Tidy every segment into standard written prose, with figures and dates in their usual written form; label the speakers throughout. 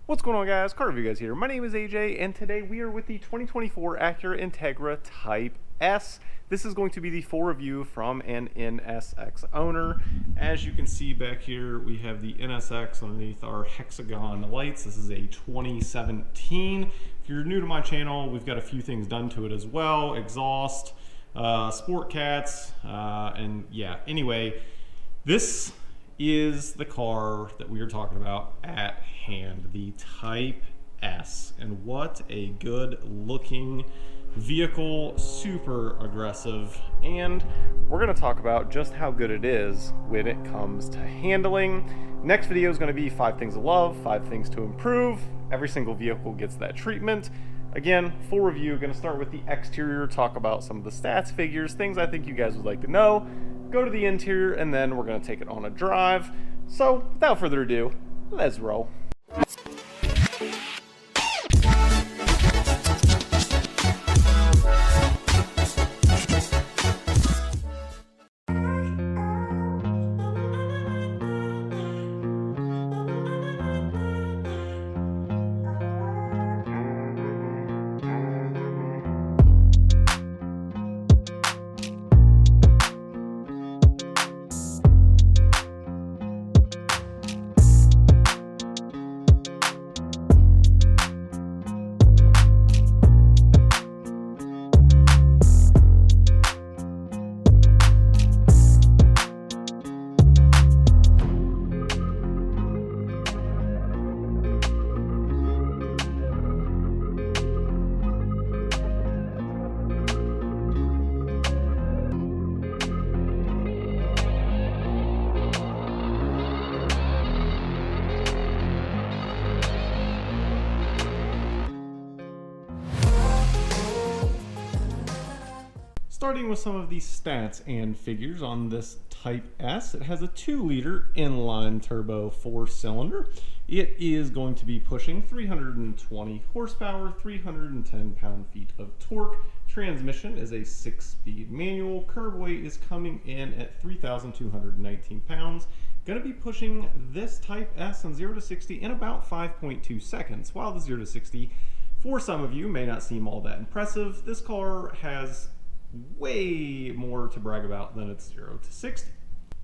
Speaker 1: What's going on, guys? Carter, you guys here. My name is AJ, and today we are with the 2024 Acura Integra Type S. This is going to be the full review from an NSX owner. As you can see back here, we have the NSX underneath our hexagon lights. This is a 2017. If you're new to my channel, we've got a few things done to it as well. Exhaust, sport cats, and yeah. Anyway, this is the car that we are talking about at hand, the Type S. And what a good looking vehicle, super aggressive. And we're going to talk about just how good it is when it comes to handling. Next video is going to be 5 things to love, 5 things to improve. Every single vehicle gets that treatment. Again, full review, going to start with the exterior, talk about some of the stats, figures, things I think you guys would like to know. Go to the interior, and then we're going to take it on a drive. So, without further ado, let's roll. Starting with some of the stats and figures on this Type S, it has a 2-liter inline turbo 4-cylinder. It is going to be pushing 320 horsepower, 310 pound-feet of torque. Transmission is a 6-speed manual. Curb weight is coming in at 3,219 pounds. Going to be pushing this Type S on 0 to 60 in about 5.2 seconds. While the 0 to 60, for some of you, may not seem all that impressive, this car has way more to brag about than its 0 to 60.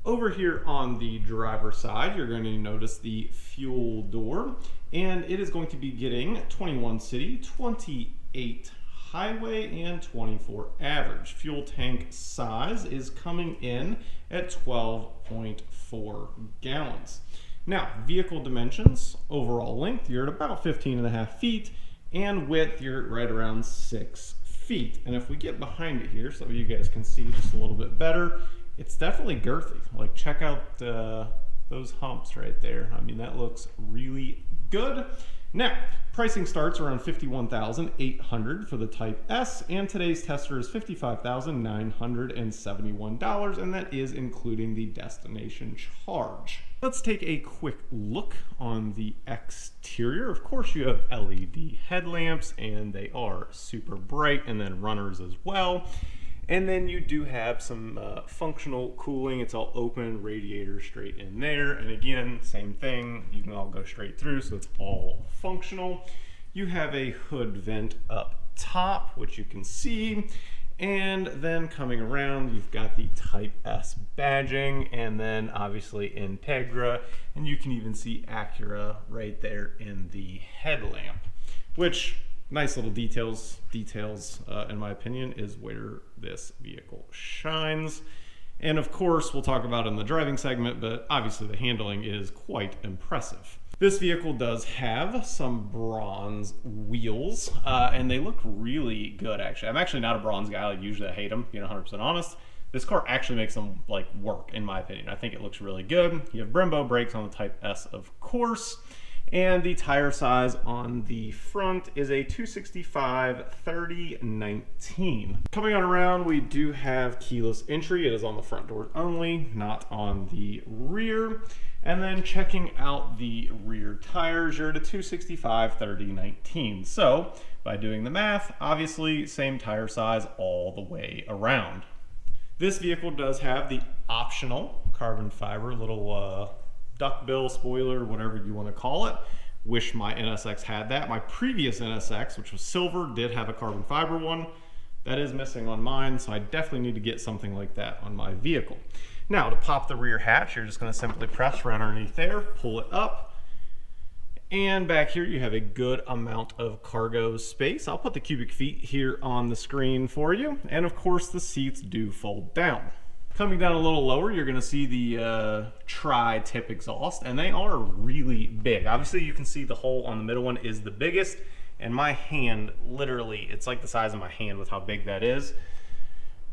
Speaker 1: Over here on the driver's side, you're going to notice the fuel door, and it is going to be getting 21 city, 28 highway, and 24 average. Fuel tank size is coming in at 12.4 gallons. Now, vehicle dimensions, overall length, you're at about 15.5 feet, and width, you're right around 6 feet. And if we get behind it here so you guys can see just a little bit better, it's definitely girthy. Like, check out those humps right there. I mean, that looks really good. Now, pricing starts around $51,800 for the Type S, and today's tester is $55,971, and that is including the destination charge. Let's take a quick look on the exterior. Of course, you have LED headlamps, and they are super bright, and then runners as well. And then you do have some functional cooling. It's all open, radiator straight in there. And again, same thing, you can all go straight through, so it's all functional. You have a hood vent up top, which you can see. And then coming around, you've got the Type S badging, and then obviously Integra. And you can even see Acura right there in the headlamp, which, nice little details in my opinion, is where this vehicle shines. And of course, we'll talk about it in the driving segment, but obviously the handling is quite impressive. This vehicle does have some bronze wheels, and they look really good, actually. I'm actually not a bronze guy. Like, usually I hate them, being 100% honest. This car actually makes them like work, in my opinion. I think it looks really good. You have Brembo brakes on the Type S, of course. And the tire size on the front is a 265/30/19. Coming on around, we do have keyless entry. It is on the front doors only, not on the rear. And then checking out the rear tires, you're at a 265/30/19. So by doing the math, obviously same tire size all the way around. This vehicle does have the optional carbon fiber little duckbill, spoiler, whatever you want to call it. Wish my NSX had that. My previous NSX, which was silver, did have a carbon fiber one. That is missing on mine, so I definitely need to get something like that on my vehicle. Now, to pop the rear hatch, you're just going to simply press right underneath there, pull it up, and back here you have a good amount of cargo space. I'll put the cubic feet here on the screen for you, and of course the seats do fold down. Coming down a little lower, you're going to see the tri-tip exhaust, and they are really big. Obviously, you can see the hole on the middle one is the biggest, and my hand, literally, it's like the size of my hand with how big that is.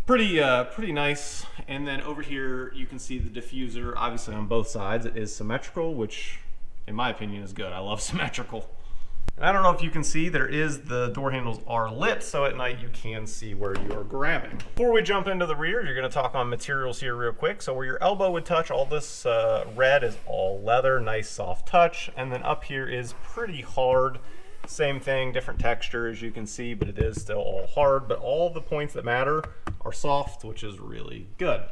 Speaker 1: Pretty nice. And then over here, you can see the diffuser, obviously on both sides. It is symmetrical, which in my opinion is good. I love symmetrical. And I don't know if you can see, the door handles are lit, so at night you can see where you're grabbing. Before we jump into the rear, you're gonna talk on materials here real quick. So where your elbow would touch, all this red is all leather, nice soft touch. And then up here is pretty hard. Same thing, different texture as you can see, but it is still all hard. But all the points that matter are soft, which is really good.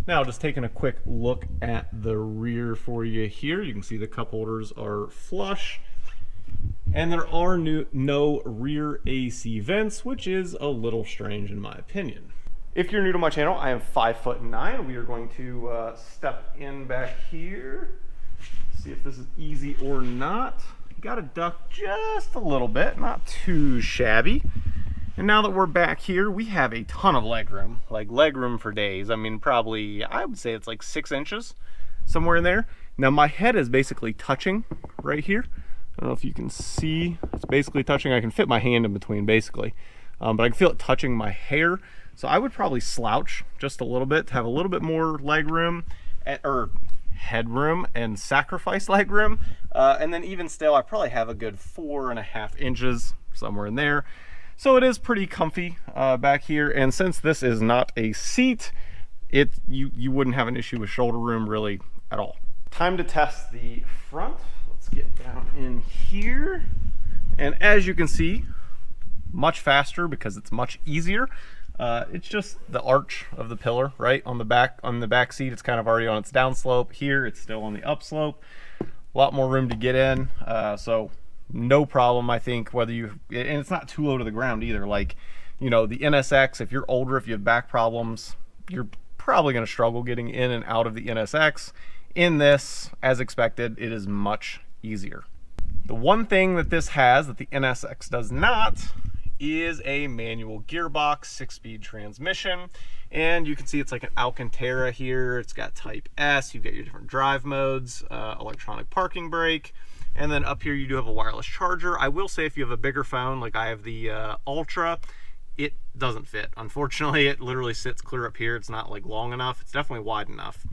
Speaker 1: Now, just taking a quick look at the rear for you here. You can see the cup holders are flush. And there are no rear AC vents, which is a little strange in my opinion. If you're new to my channel, I am 5'9". We are going to step in back here, see if this is easy or not. Got to duck just a little bit, not too shabby. And now that we're back here, we have a ton of legroom, like legroom for days. I mean, probably, I would say it's like 6 inches, somewhere in there. Now my head is basically touching right here. I don't know if you can see, it's basically touching. I can fit my hand in between basically, but I can feel it touching my hair. So I would probably slouch just a little bit to have a little bit more legroom, or headroom, and sacrifice legroom. And then even still, I probably have a good 4.5 inches somewhere in there. So it is pretty comfy back here. And since this is not a seat, you wouldn't have an issue with shoulder room really at all. Time to test the front. Let's get down in here. And as you can see, much faster because it's much easier. It's just the arch of the pillar, right? On the back seat, it's kind of already on its downslope. Here, it's still on the upslope. A lot more room to get in, so no problem, I think, whether and it's not too low to the ground either. Like, you know, the NSX, if you're older, if you have back problems, you're probably going to struggle getting in and out of the NSX. In this, as expected, it is much easier. The one thing that this has that the NSX does not is a manual gearbox, 6-speed transmission. And you can see it's like an Alcantara here. It's got Type S, you've got your different drive modes, electronic parking brake, and then up here you do have a wireless charger. I will say if you have a bigger phone, like I have the Ultra, it doesn't fit. Unfortunately, it literally sits clear up here. It's not like long enough. It's definitely wide enough.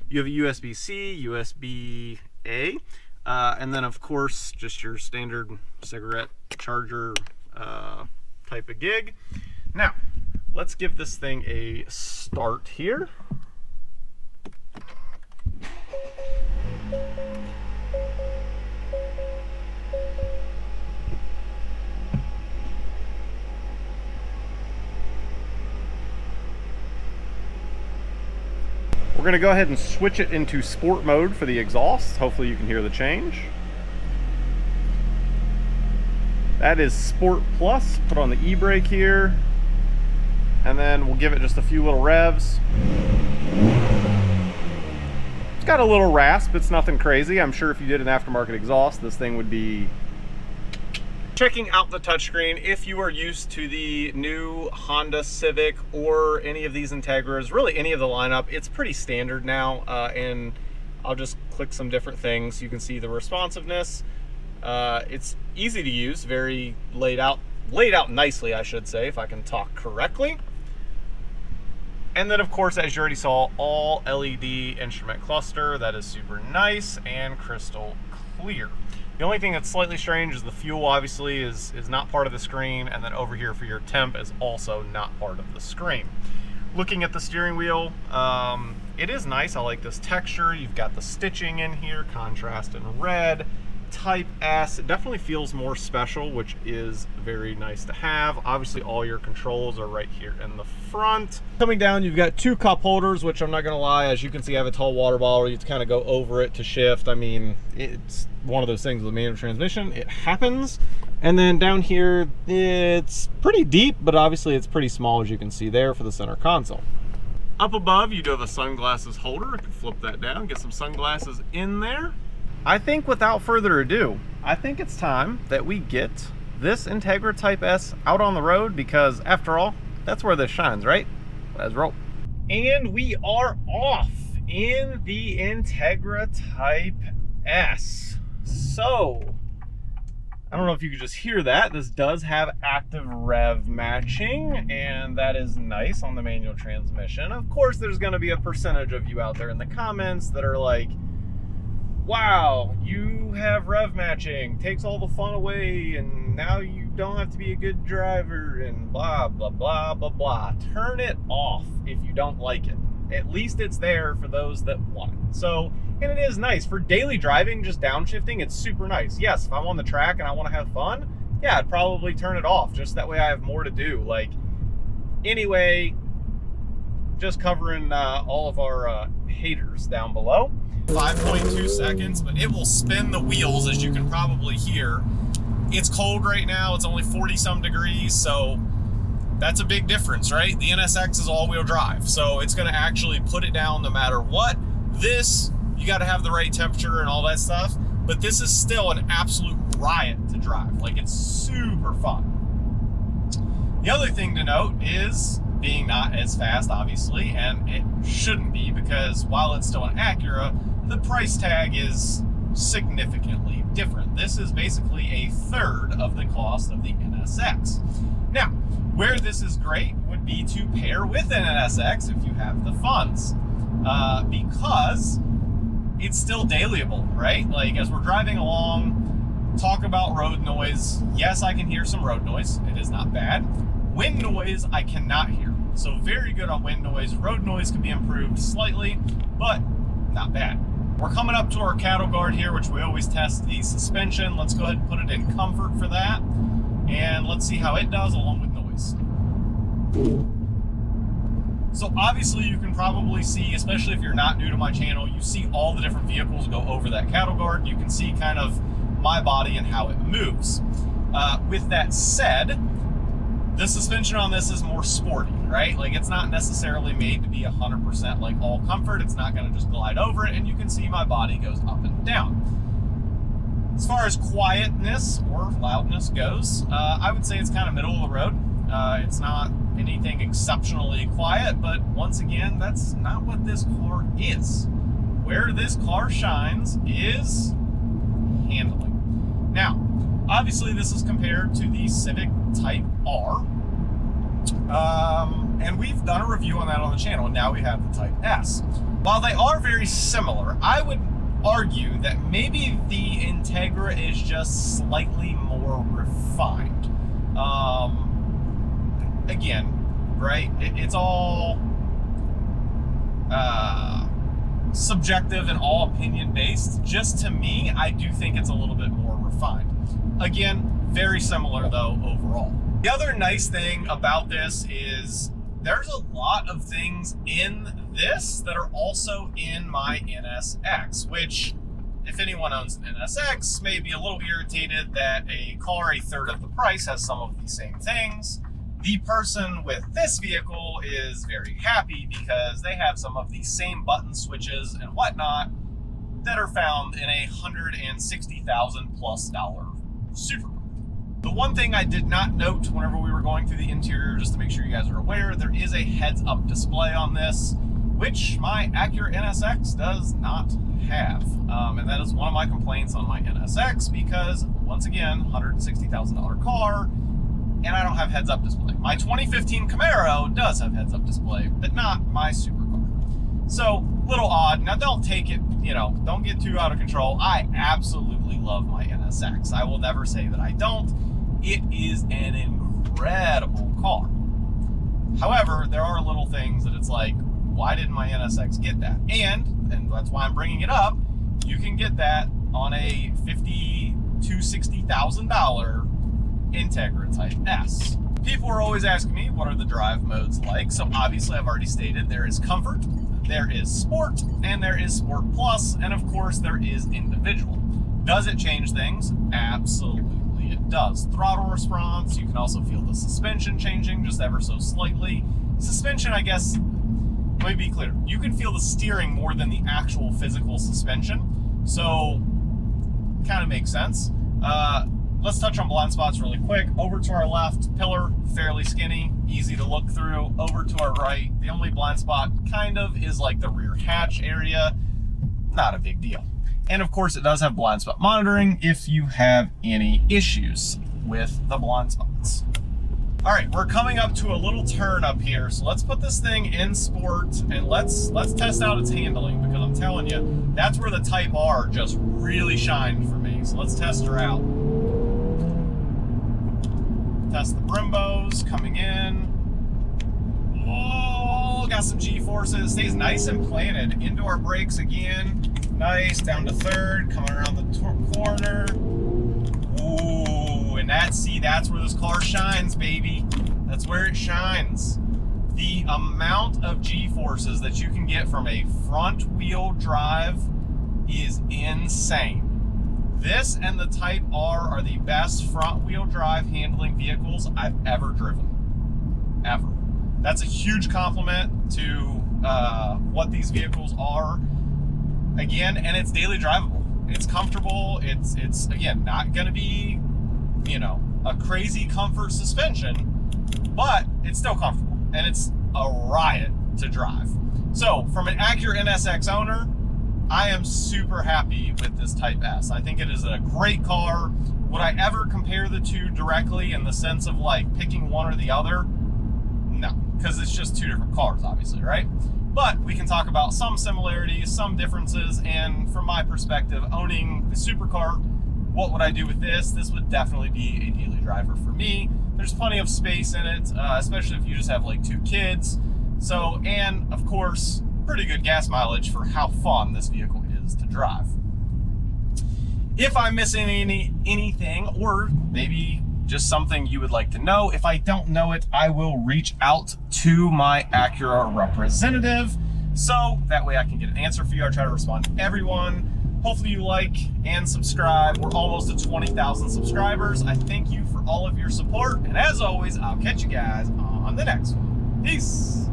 Speaker 1: You have a USB-C, USB-A, and then of course just your standard cigarette charger type of gig. Now, let's give this thing a start here. We're going to go ahead and switch it into sport mode for the exhaust. Hopefully you can hear the change. That is Sport Plus. Put on the e-brake here, and then we'll give it just a few little revs. It's got a little rasp. It's nothing crazy. I'm sure if you did an aftermarket exhaust, this thing would be... Checking out the touchscreen, if you are used to the new Honda Civic or any of these Integras, really any of the lineup, it's pretty standard now. And I'll just click some different things. You can see the responsiveness. It's easy to use, very laid out nicely, I should say, if I can talk correctly. And then of course, as you already saw, all LED instrument cluster. That is super nice and crystal clear. The only thing that's slightly strange is the fuel obviously is not part of the screen, and then over here for your temp is also not part of the screen. Looking at the steering wheel, it is nice. I like this texture. You've got the stitching in here, contrast in red. Type S. It definitely feels more special, which is very nice to have. Obviously, all your controls are right here in the front. Coming down, you've got 2 cup holders, which I'm not gonna lie, as you can see, I have a tall water bottle. You have to kind of go over it to shift. I mean, it's one of those things with manual transmission. It happens. And then down here, it's pretty deep, but obviously it's pretty small, as you can see there, for the center console. Up above, you do have a sunglasses holder. I can flip that down, get some sunglasses in there. I think without further ado, I think it's time that we get this Integra Type S out on the road, because after all, that's where this shines, right? Let's roll. And we are off in the Integra Type S. So, I don't know if you could just hear that. This does have active rev matching, and that is nice on the manual transmission. Of course, there's going to be a percentage of you out there in the comments that are like, wow, you have rev matching, takes all the fun away, and now you don't have to be a good driver, and blah, blah, blah, blah, blah. Turn it off if you don't like it. At least it's there for those that want it. So, and it is nice. For daily driving, just downshifting, it's super nice. Yes, if I'm on the track and I want to have fun, yeah, I'd probably turn it off, just that way I have more to do. Like, anyway, just covering all of our haters down below. 5.2 seconds, but it will spin the wheels, as you can probably hear. It's cold right now. It's only 40-some degrees, so that's a big difference, right? The NSX is all-wheel drive, so it's going to actually put it down no matter what. This, you got to have the right temperature and all that stuff, but this is still an absolute riot to drive. Like, it's super fun. The other thing to note is being not as fast, obviously, and it shouldn't be, because while it's still an Acura, the price tag is significantly different. This is basically a third of the cost of the NSX. Now, where this is great would be to pair with an NSX if you have the funds, because it's still dailyable, right? Like, as we're driving along, talk about road noise. Yes, I can hear some road noise. It is not bad. Wind noise, I cannot hear. So very good on wind noise. Road noise can be improved slightly, but not bad. We're coming up to our cattle guard here, which we always test the suspension. Let's go ahead and put it in comfort for that. And let's see how it does along with noise. So obviously you can probably see, especially if you're not new to my channel, you see all the different vehicles go over that cattle guard. You can see kind of my body and how it moves. With that said, the suspension on this is more sporty, right? Like, it's not necessarily made to be 100% like all comfort. It's not going to just glide over it, and you can see my body goes up and down. As far as quietness or loudness goes, I would say it's kind of middle of the road. It's not anything exceptionally quiet, but once again, that's not what this car is. Where this car shines is handling. Now, obviously this is compared to the Civic Type R, and we've done a review on that on the channel, and now we have the Type S. While they are very similar, I would argue that maybe the Integra is just slightly more refined. Again, right, it's all subjective and all opinion based. Just to me, I do think it's a little bit more refined. Again, very similar though overall. The other nice thing about this is there's a lot of things in this that are also in my NSX, which, if anyone owns an NSX, may be a little irritated that a car a third of the price has some of these same things. The person with this vehicle is very happy because they have some of these same button switches and whatnot that are found in a $160,000+ Supercar. The one thing I did not note whenever we were going through the interior, just to make sure you guys are aware, there is a heads-up display on this, which my Acura NSX does not have. And that is one of my complaints on my NSX because, once again, $160,000 car, and I don't have heads-up display. My 2015 Camaro does have heads-up display, but not my Supercar. So, little odd. Now, don't take it, don't get too out of control. I absolutely love my NSX. I will never say that I don't. It is an incredible car. However, there are little things that it's like, why didn't my NSX get that? And that's why I'm bringing it up, you can get that on a $50,000 to $60,000 Integra Type S. People are always asking me, what are the drive modes like? So obviously I've already stated there is Comfort, there is Sport, and there is Sport Plus, and of course there is Individual. Does it change things? Absolutely it does. Throttle response, you can also feel the suspension changing just ever so slightly. Suspension, I guess, let me be clear, you can feel the steering more than the actual physical suspension, so kind of makes sense. Let's touch on blind spots really quick. Over to our left, pillar, fairly skinny, easy to look through. Over to our right, the only blind spot kind of is like the rear hatch area. Not a big deal. And of course, it does have blind spot monitoring if you have any issues with the blind spots. All right, we're coming up to a little turn up here. So let's put this thing in sport and let's test out its handling, because I'm telling you, that's where the Type R just really shined for me. So let's test her out. Test the Brimbos coming in. Oh, got some G-forces. Stays nice and planted. Into our brakes again. Nice, down to third, coming around the corner. Ooh, and that's where this car shines, baby. That's where it shines. The amount of G-forces that you can get from a front-wheel drive is insane. This and the Type R are the best front-wheel drive handling vehicles I've ever driven. Ever. That's a huge compliment to what these vehicles are. Again, and it's daily drivable. It's comfortable. It's again, not going to be, you know, a crazy comfort suspension, but it's still comfortable. And it's a riot to drive. So, from an Acura NSX owner, I am super happy with this Type S. I think it is a great car. Would I ever compare the two directly in the sense of like picking one or the other? No, because it's just two different cars, obviously, right? But we can talk about some similarities, some differences, and from my perspective, owning the Supercar, what would I do with this? This would definitely be a daily driver for me. There's plenty of space in it, especially if you just have like 2 kids. So, and of course, pretty good gas mileage for how fun this vehicle is to drive. If I'm missing anything, or maybe just something you would like to know, if I don't know it, I will reach out to my Acura representative, so that way I can get an answer for you. I try to respond to everyone. Hopefully you like and subscribe. We're almost at 20,000 subscribers. I thank you for all of your support, and as always, I'll catch you guys on the next one. Peace.